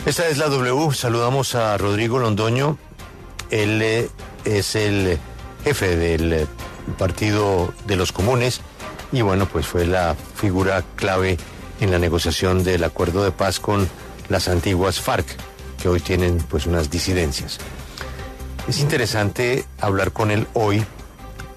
Esta es la W. Saludamos a Rodrigo Londoño. Él es el jefe del Partido de los Comunes y bueno, pues fue la figura clave en la negociación del acuerdo de paz con las antiguas FARC, que hoy tienen pues unas disidencias. Es interesante hablar con él hoy.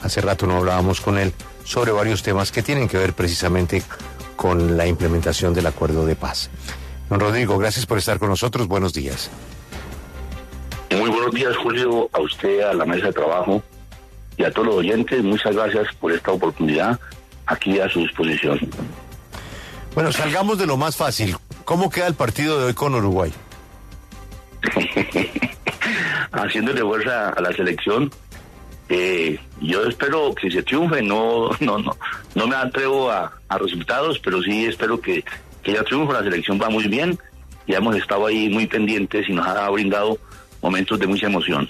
Hace rato no hablábamos con él sobre varios temas que tienen que ver precisamente con la implementación del acuerdo de paz. Don Rodrigo, gracias por estar con nosotros. Buenos días. Muy buenos días, Julio, a usted, a la mesa de trabajo y a todos los oyentes. Muchas gracias por esta oportunidad aquí a su disposición. Bueno, salgamos de lo más fácil. ¿Cómo queda el partido de hoy con Uruguay? Haciéndole fuerza a la selección. Yo espero que se triunfe. No me atrevo a resultados, pero sí espero que ya triunfe. La selección va muy bien. Ya hemos estado ahí muy pendientes y nos ha brindado momentos de mucha emoción.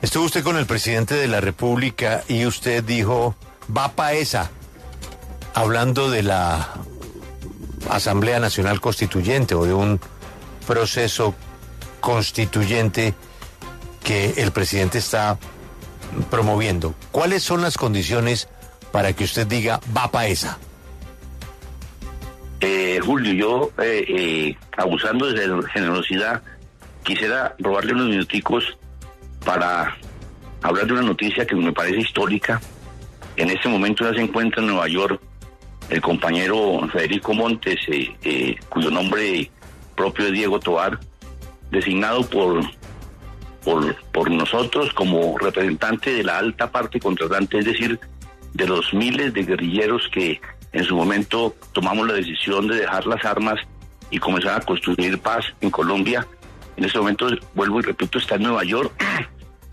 Estuvo usted con el presidente de la República y usted dijo, va pa' esa, hablando de la Asamblea Nacional Constituyente o de un proceso constituyente que el presidente está promoviendo. ¿Cuáles son las condiciones para que usted diga, va pa' esa? Julio, yo, abusando de la generosidad, quisiera robarle unos minuticos para hablar de una noticia que me parece histórica. En este momento ya se encuentra en Nueva York el compañero Federico Montes, cuyo nombre propio es Diego Tovar, designado por nosotros como representante de la alta parte contratante, es decir, de los miles de guerrilleros que en su momento tomamos la decisión de dejar las armas y comenzar a construir paz en Colombia. En este momento, vuelvo y repito, está en Nueva York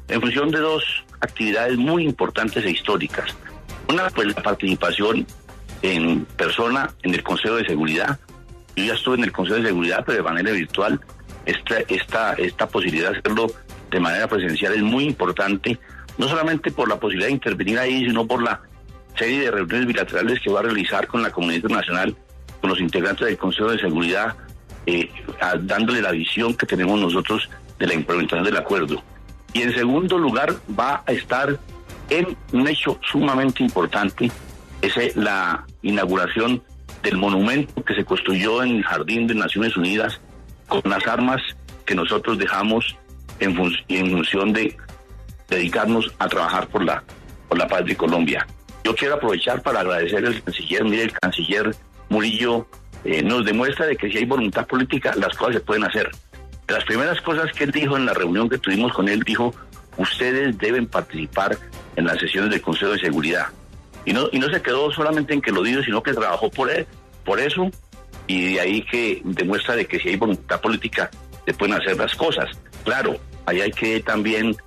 en función de dos actividades muy importantes e históricas. Una, pues la participación en persona en el Consejo de Seguridad. Yo ya estuve en el Consejo de Seguridad, pero de manera virtual. Esta posibilidad de hacerlo de manera presencial es muy importante, no solamente por la posibilidad de intervenir ahí, sino por la serie de reuniones bilaterales que va a realizar con la comunidad internacional, con los integrantes del Consejo de Seguridad, dándole la visión que tenemos nosotros de la implementación del acuerdo. Y en segundo lugar va a estar en un hecho sumamente importante, es la inauguración del monumento que se construyó en el Jardín de Naciones Unidas con las armas que nosotros dejamos en función de dedicarnos a trabajar por la paz de Colombia. Yo quiero aprovechar para agradecer al canciller. Mire, el canciller Murillo nos demuestra de que si hay voluntad política, las cosas se pueden hacer. De las primeras cosas que él dijo en la reunión que tuvimos con él, dijo, ustedes deben participar en las sesiones del Consejo de Seguridad. Y no se quedó solamente en que lo dijo, sino que trabajó por eso, y de ahí que demuestra de que si hay voluntad política, se pueden hacer las cosas. Claro, ahí hay que también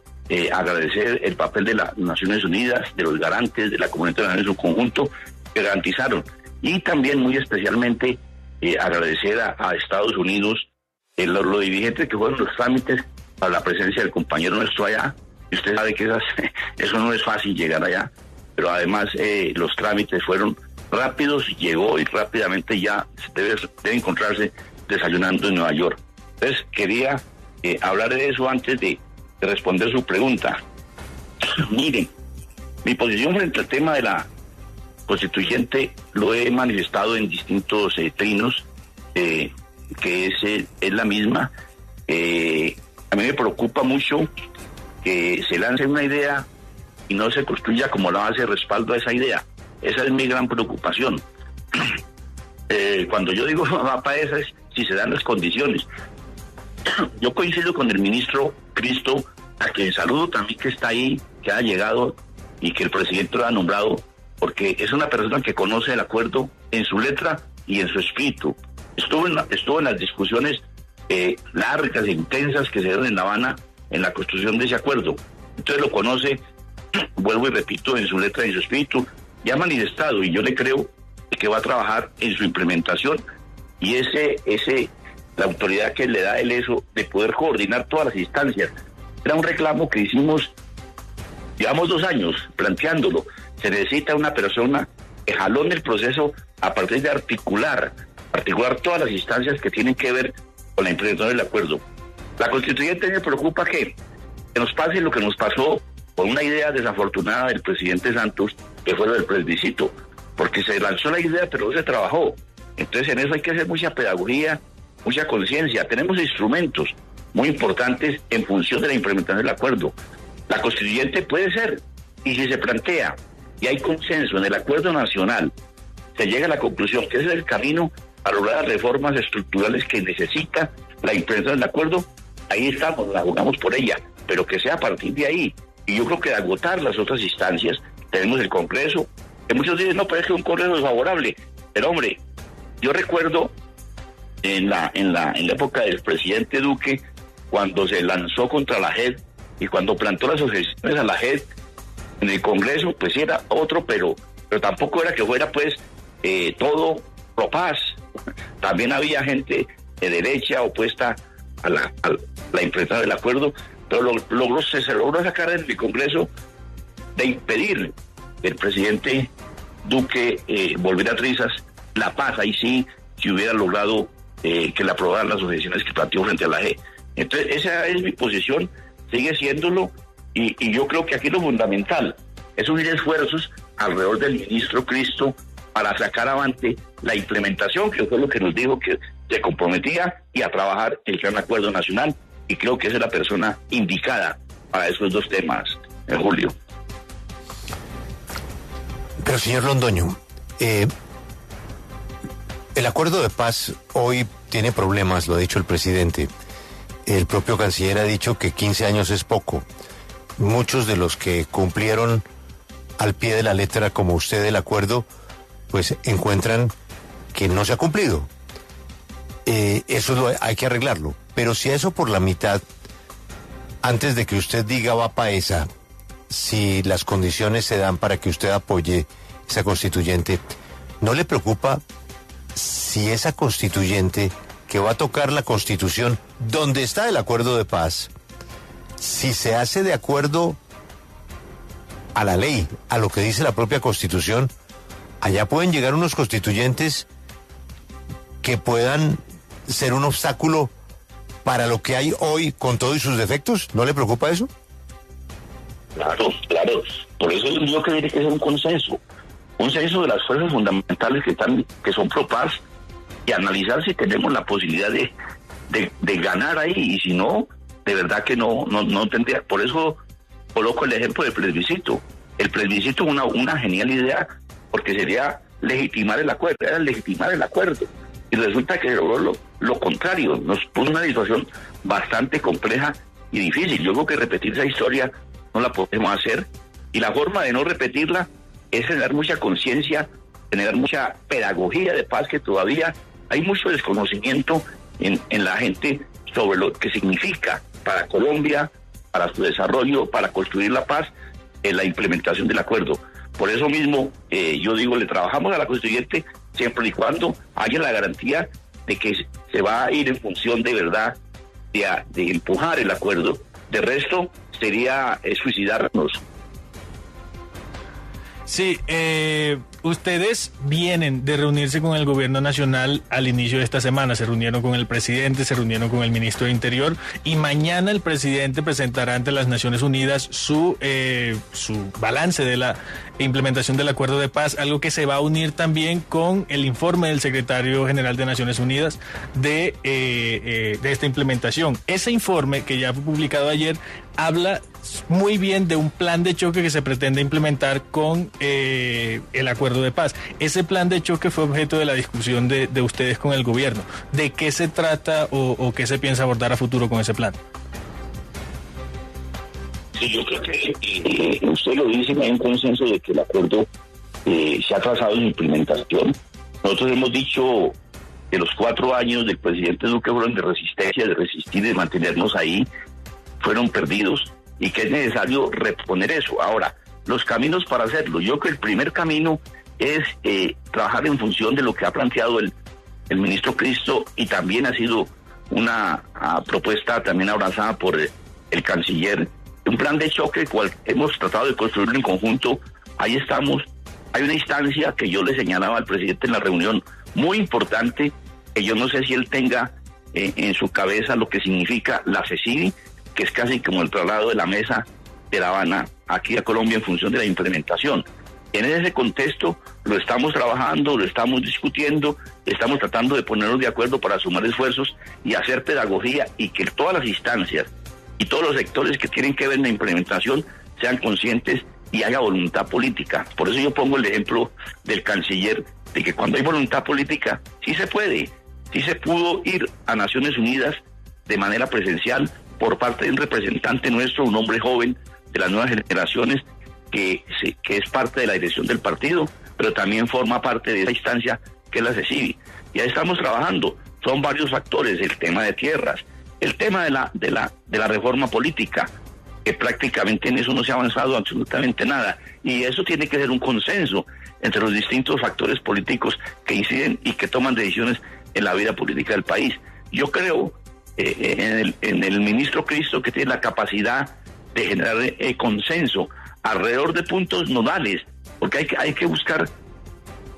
agradecer el papel de las Naciones Unidas, de los garantes, de la comunidad internacional en su conjunto, que garantizaron. Y también, muy especialmente, agradecer a Estados Unidos lo diligente que fueron los trámites para la presencia del compañero nuestro allá. Y usted sabe que eso no es fácil llegar allá, pero además los trámites fueron rápidos, llegó y rápidamente ya debe encontrarse desayunando en Nueva York. Entonces, quería hablar de eso antes de responder su pregunta. Miren, mi posición frente al tema de la constituyente lo he manifestado en distintos trinos, que es la misma. A mí me preocupa mucho que se lance una idea y no se construya como la base de respaldo a esa idea. Esa es mi gran preocupación. Cuando yo digo va para esa es si se dan las condiciones. Yo coincido con el ministro Cristo, a quien saludo también, que está ahí, que ha llegado y que el presidente lo ha nombrado, porque es una persona que conoce el acuerdo en su letra y en su espíritu. Estuvo en las discusiones largas e intensas que se dieron en La Habana en la construcción de ese acuerdo. Entonces lo conoce, vuelvo y repito, en su letra y en su espíritu, y ha manifestado, y yo le creo que va a trabajar en su implementación, y la autoridad que le da él eso de poder coordinar todas las instancias. Era un reclamo que hicimos, llevamos 2 años planteándolo. Se necesita una persona que jalone el proceso a partir de articular particular todas las instancias que tienen que ver con la implementación del acuerdo. La constituyente me preocupa que nos pase lo que nos pasó por una idea desafortunada del presidente Santos, que fue lo del plebiscito, porque se lanzó la idea pero no se trabajó. Entonces en eso hay que hacer mucha pedagogía, mucha conciencia. Tenemos instrumentos muy importantes en función de la implementación del acuerdo. La constituyente puede ser, y si se plantea y hay consenso en el acuerdo nacional, se llega a la conclusión que ese es el camino a lograr las reformas estructurales que necesita la implementación del acuerdo, ahí estamos, la jugamos por ella, pero que sea a partir de ahí. Y yo creo que de agotar las otras instancias, tenemos el Congreso, que muchos dicen, no, pero es que un Congreso es favorable. Pero hombre, yo recuerdo en la época del presidente Duque, cuando se lanzó contra la JEP y cuando plantó las objeciones a la JEP en el Congreso, pues era otro, pero tampoco era que fuera pues todo pro paz. También había gente de derecha opuesta a la implementación del acuerdo, pero se logró sacar en el Congreso de impedir que el presidente Duque volviera a trizas la paz. Ahí sí, si hubiera logrado que le aprobaran las objeciones que planteó frente a la JEP. Entonces, esa es mi posición, sigue siéndolo, y yo creo que aquí lo fundamental es unir esfuerzos alrededor del ministro Cristo para sacar avante la implementación, que fue lo que nos dijo que se comprometía, y a trabajar el gran acuerdo nacional, y creo que esa es la persona indicada para esos dos temas, Julio. Pero señor Londoño, el acuerdo de paz hoy tiene problemas, lo ha dicho el presidente. El propio canciller ha dicho que 15 años es poco. Muchos de los que cumplieron al pie de la letra, como usted, el acuerdo, pues encuentran que no se ha cumplido. Eso hay que arreglarlo. Pero si a eso por la mitad, antes de que usted diga va pa' esa, si las condiciones se dan para que usted apoye esa constituyente, ¿no le preocupa si esa constituyente que va a tocar la Constitución donde está el acuerdo de paz, si se hace de acuerdo a la ley, a lo que dice la propia Constitución, allá pueden llegar unos constituyentes que puedan ser un obstáculo para lo que hay hoy con todos sus defectos? ¿No le preocupa eso? Claro. Por eso yo creo que tiene que ser un consenso de las fuerzas fundamentales que son pro paz, y analizar si tenemos la posibilidad de ganar ahí, y si no, de verdad que no tendría. Por eso coloco el ejemplo del plebiscito. El plebiscito es una genial idea, porque sería legitimar el acuerdo, y resulta que logró lo contrario, nos puso una situación bastante compleja y difícil. Yo creo que repetir esa historia no la podemos hacer, y la forma de no repetirla es generar mucha conciencia, generar mucha pedagogía de paz, que todavía hay mucho desconocimiento en la gente sobre lo que significa para Colombia, para su desarrollo, para construir la paz, la implementación del acuerdo. Por eso mismo, yo digo, le trabajamos a la constituyente siempre y cuando haya la garantía de que se va a ir en función de verdad de empujar el acuerdo. De resto, sería suicidarnos. Sí, ustedes vienen de reunirse con el gobierno nacional al inicio de esta semana. Se reunieron con el presidente, se reunieron con el ministro de Interior, y mañana el presidente presentará ante las Naciones Unidas su balance de la implementación del acuerdo de paz, algo que se va a unir también con el informe del secretario general de Naciones Unidas de esta implementación. Ese informe, que ya fue publicado ayer, habla muy bien de un plan de choque que se pretende implementar con el acuerdo de paz. Ese plan de choque fue objeto de la discusión de ustedes con el gobierno. ¿De qué se trata o qué se piensa abordar a futuro con ese plan? Sí, yo creo que usted lo dice, hay un consenso de que el acuerdo se ha trazado en implementación. Nosotros hemos dicho que los 4 años del presidente Duque fueron de resistencia, de resistir, de mantenernos ahí, fueron perdidos, y que es necesario reponer eso. Ahora, los caminos para hacerlo. Yo creo que el primer camino es trabajar en función de lo que ha planteado el ministro Cristo, y también ha sido una propuesta también abrazada por el canciller, un plan de choque, cual hemos tratado de construirlo en conjunto. Ahí estamos. Hay una instancia que yo le señalaba al presidente en la reunión, muy importante, que yo no sé si él tenga en su cabeza lo que significa la CECIBI, que es casi como el traslado de la mesa de La Habana aquí a Colombia en función de la implementación. En ese contexto lo estamos trabajando, lo estamos discutiendo, estamos tratando de ponernos de acuerdo para sumar esfuerzos y hacer pedagogía, y que todas las instancias y todos los sectores que tienen que ver en la implementación sean conscientes y haya voluntad política. Por eso yo pongo el ejemplo del canciller, de que cuando hay voluntad política, sí se puede, sí se pudo ir a Naciones Unidas de manera presencial por parte de un representante nuestro, un hombre joven de las nuevas generaciones, que es parte de la dirección del partido, pero también forma parte de esa instancia que es la CECIBI. Y ahí estamos trabajando. Son varios factores: el tema de tierras, el tema de la reforma política, que prácticamente en eso no se ha avanzado absolutamente nada, y eso tiene que ser un consenso entre los distintos factores políticos que inciden y que toman decisiones en la vida política del país. Yo creo en el ministro Cristo, que tiene la capacidad de generar consenso alrededor de puntos nodales, porque hay que buscar,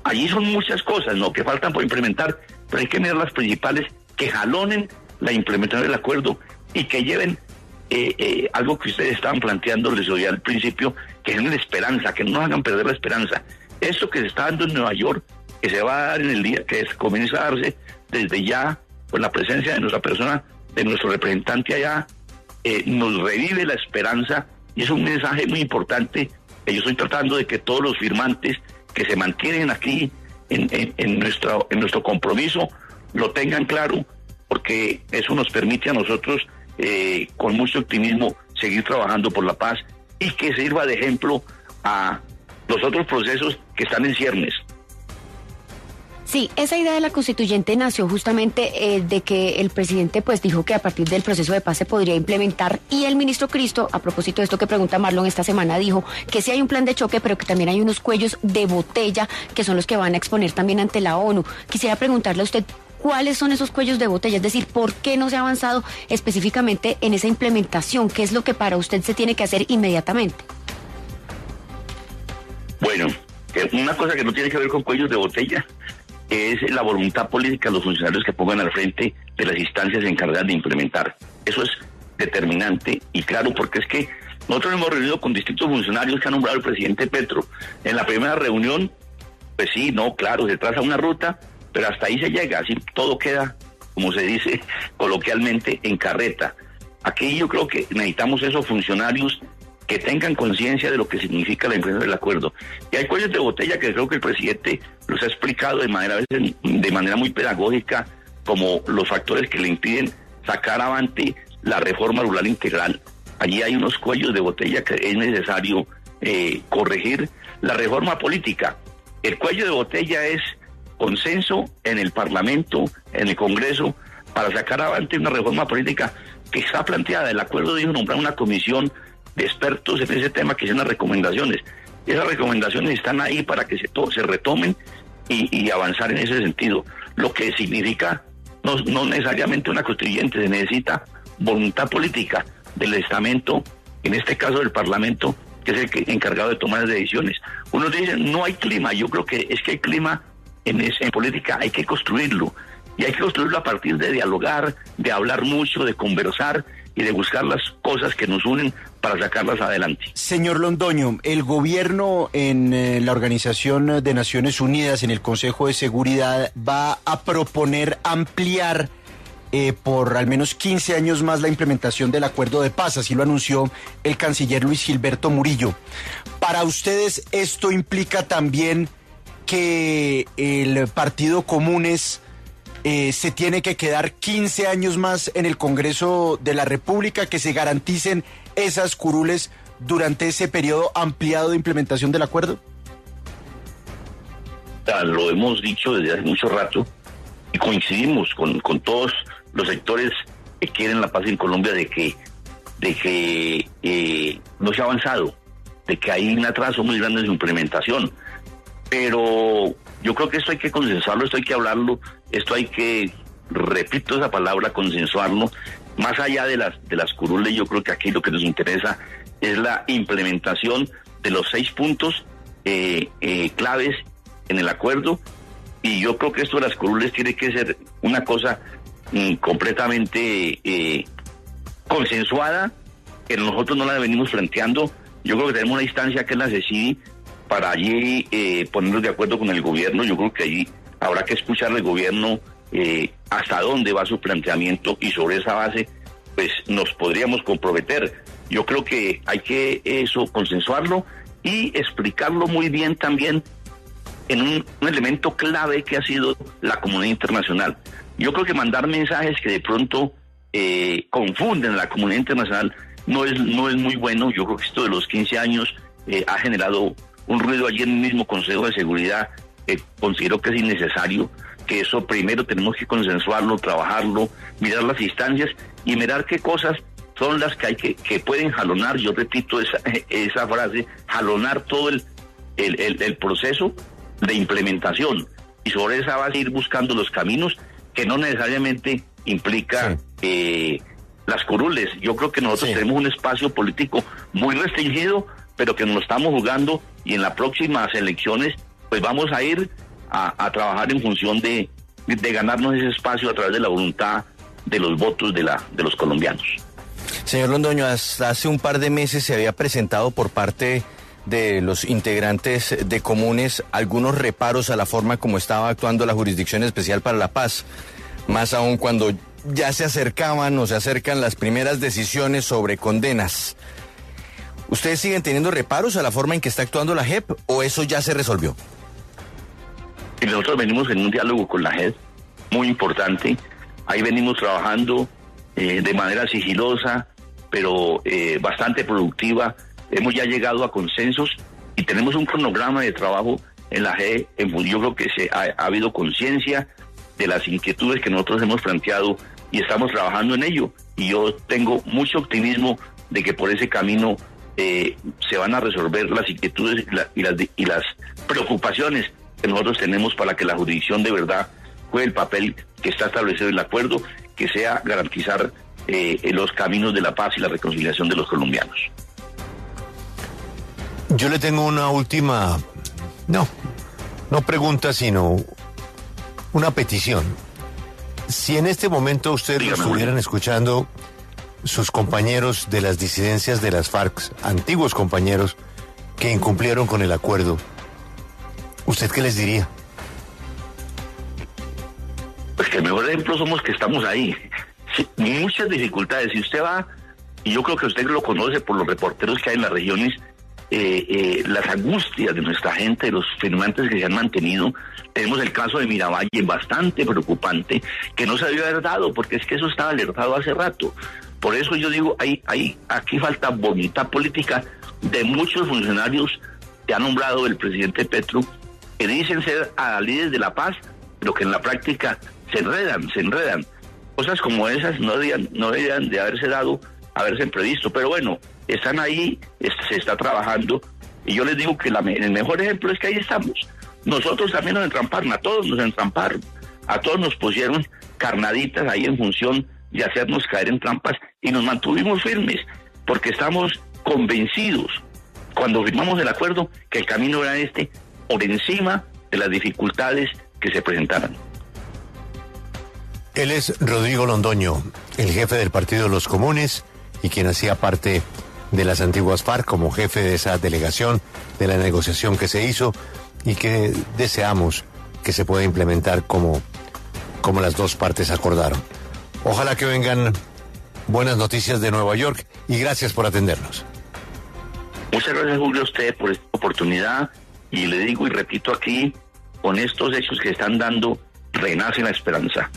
allí son muchas cosas, ¿no?, que faltan por implementar, pero hay que mirar las principales que jalonen la implementación del acuerdo y que lleven algo que ustedes estaban planteando, les oía al principio, que generen esperanza, que no nos hagan perder la esperanza. Esto que se está dando en Nueva York, que se va a dar en el día, que comienza a darse desde ya, con la presencia de nuestra persona, de nuestro representante allá, nos revive la esperanza, y es un mensaje muy importante que yo estoy tratando de que todos los firmantes que se mantienen aquí en nuestro compromiso lo tengan claro, porque eso nos permite a nosotros con mucho optimismo seguir trabajando por la paz, y que sirva de ejemplo a los otros procesos que están en ciernes. Sí, esa idea de la constituyente nació justamente de que el presidente pues dijo que a partir del proceso de paz se podría implementar, y el ministro Cristo, a propósito de esto que pregunta Marlon esta semana, dijo que sí hay un plan de choque, pero que también hay unos cuellos de botella que son los que van a exponer también ante la ONU. Quisiera preguntarle a usted, ¿cuáles son esos cuellos de botella? Es decir, ¿por qué no se ha avanzado específicamente en esa implementación? ¿Qué es lo que para usted se tiene que hacer inmediatamente? Bueno, una cosa que no tiene que ver con cuellos de botella es la voluntad política de los funcionarios que pongan al frente de las instancias encargadas de implementar. Eso es determinante y claro, porque es que nosotros hemos reunido con distintos funcionarios que ha nombrado el presidente Petro. En la primera reunión, pues sí, no, claro, se traza una ruta, pero hasta ahí se llega, así todo queda, como se dice coloquialmente, en carreta. Aquí yo creo que necesitamos esos funcionarios que tengan conciencia de lo que significa la implementación del acuerdo. Y hay cuellos de botella que creo que el presidente los ha explicado de manera muy pedagógica, como los factores que le impiden sacar avante la reforma rural integral. Allí hay unos cuellos de botella que es necesario corregir. La reforma política, el cuello de botella es consenso en el Parlamento, en el Congreso, para sacar avante una reforma política que está planteada. El acuerdo dijo nombrar una comisión de expertos en ese tema que hacen las recomendaciones. Esas recomendaciones están ahí para que se retomen y avanzar en ese sentido. Lo que significa no necesariamente una constituyente, se necesita voluntad política del estamento, en este caso del Parlamento, que es el encargado de tomar las decisiones. Unos dicen, no hay clima. Yo creo que es que hay clima en política, hay que construirlo. Y hay que construirlo a partir de dialogar, de hablar mucho, de conversar y de buscar las cosas que nos unen para sacarlas adelante. Señor Londoño, el gobierno en la Organización de Naciones Unidas, en el Consejo de Seguridad, va a proponer ampliar por al menos 15 años más la implementación del acuerdo de paz, así lo anunció el canciller Luis Gilberto Murillo. Para ustedes, ¿esto implica también que el Partido Comunes se tiene que quedar 15 años más en el Congreso de la República, que se garanticen esas curules durante ese periodo ampliado de implementación del acuerdo? Lo hemos dicho desde hace mucho rato y coincidimos con todos los sectores que quieren la paz en Colombia, de que no se ha avanzado, de que hay un atraso muy grande en su implementación. Pero yo creo que esto hay que consensuarlo, esto hay que hablarlo, esto hay que, repito esa palabra, consensuarlo. Más allá de las curules, yo creo que aquí lo que nos interesa es la implementación de los 6 puntos claves en el acuerdo, y yo creo que esto de las curules tiene que ser una cosa completamente consensuada, que nosotros no la venimos planteando. Yo creo que tenemos una instancia que es la CECIDI para allí ponernos de acuerdo con el gobierno. Yo creo que allí habrá que escuchar al gobierno hasta dónde va su planteamiento, y sobre esa base pues nos podríamos comprometer. Yo creo que hay que eso consensuarlo y explicarlo muy bien también en un elemento clave que ha sido la comunidad internacional. Yo creo que mandar mensajes que de pronto confunden a la comunidad internacional no es muy bueno. Yo creo que esto de los 15 años ha generado un ruido allí en el mismo Consejo de Seguridad. Considero que es innecesario, que eso primero tenemos que consensuarlo, trabajarlo, mirar las instancias y mirar qué cosas son las que hay que pueden jalonar. Yo repito esa frase, jalonar todo el proceso de implementación, y sobre esa base ir buscando los caminos que no necesariamente implica las curules. Yo creo que nosotros tenemos un espacio político muy restringido, pero que nos lo estamos jugando, y en las próximas elecciones pues vamos a ir a trabajar en función de ganarnos ese espacio a través de la voluntad de los votos de los colombianos. Señor Londoño, hasta hace un par de meses se había presentado por parte de los integrantes de Comunes algunos reparos a la forma como estaba actuando la Jurisdicción Especial para la Paz, más aún cuando ya se acercaban o se acercan las primeras decisiones sobre condenas. ¿Ustedes siguen teniendo reparos a la forma en que está actuando la JEP o eso ya se resolvió? Y nosotros venimos en un diálogo con la JEP muy importante. Ahí venimos trabajando de manera sigilosa, pero bastante productiva. Hemos ya llegado a consensos y tenemos un cronograma de trabajo en la JEP. Yo creo que ha habido conciencia de las inquietudes que nosotros hemos planteado y estamos trabajando en ello. Y yo tengo mucho optimismo de que por ese camino se van a resolver las inquietudes y las preocupaciones que nosotros tenemos para que la jurisdicción de verdad juegue el papel que está establecido en el acuerdo, que sea garantizar los caminos de la paz y la reconciliación de los colombianos. Yo le tengo una última, no pregunta, sino una petición. Si en este momento ustedes lo estuvieran escuchando sus compañeros de las disidencias de las FARC, antiguos compañeros que incumplieron con el acuerdo, ¿usted qué les diría? Pues que el mejor ejemplo somos que estamos ahí. Sí, muchas dificultades. Si usted va, y yo creo que usted lo conoce por los reporteros que hay en las regiones, las angustias de nuestra gente, de los firmantes que se han mantenido. Tenemos el caso de Miravalle, bastante preocupante, que no se debió haber dado, porque es que eso estaba alertado hace rato. Por eso yo digo, aquí falta voluntad política de muchos funcionarios que ha nombrado el presidente Petro, que dicen ser líderes de la paz, pero que en la práctica se enredan. Cosas como esas no deberían de haberse previsto, pero bueno, están ahí, se está trabajando, y yo les digo que el mejor ejemplo es que ahí estamos. Nosotros también nos entramparon, a todos nos entramparon, a todos nos pusieron carnaditas ahí en función de hacernos caer en trampas, y nos mantuvimos firmes, porque estamos convencidos, cuando firmamos el acuerdo, que el camino era por encima de las dificultades que se presentaran. Él es Rodrigo Londoño, el jefe del Partido de los Comunes y quien hacía parte de las antiguas FARC como jefe de esa delegación de la negociación que se hizo y que deseamos que se pueda implementar como las dos partes acordaron. Ojalá que vengan buenas noticias de Nueva York y gracias por atendernos. Muchas gracias, Julio, a usted por esta oportunidad, y le digo y repito aquí, con estos hechos que están dando, renace la esperanza.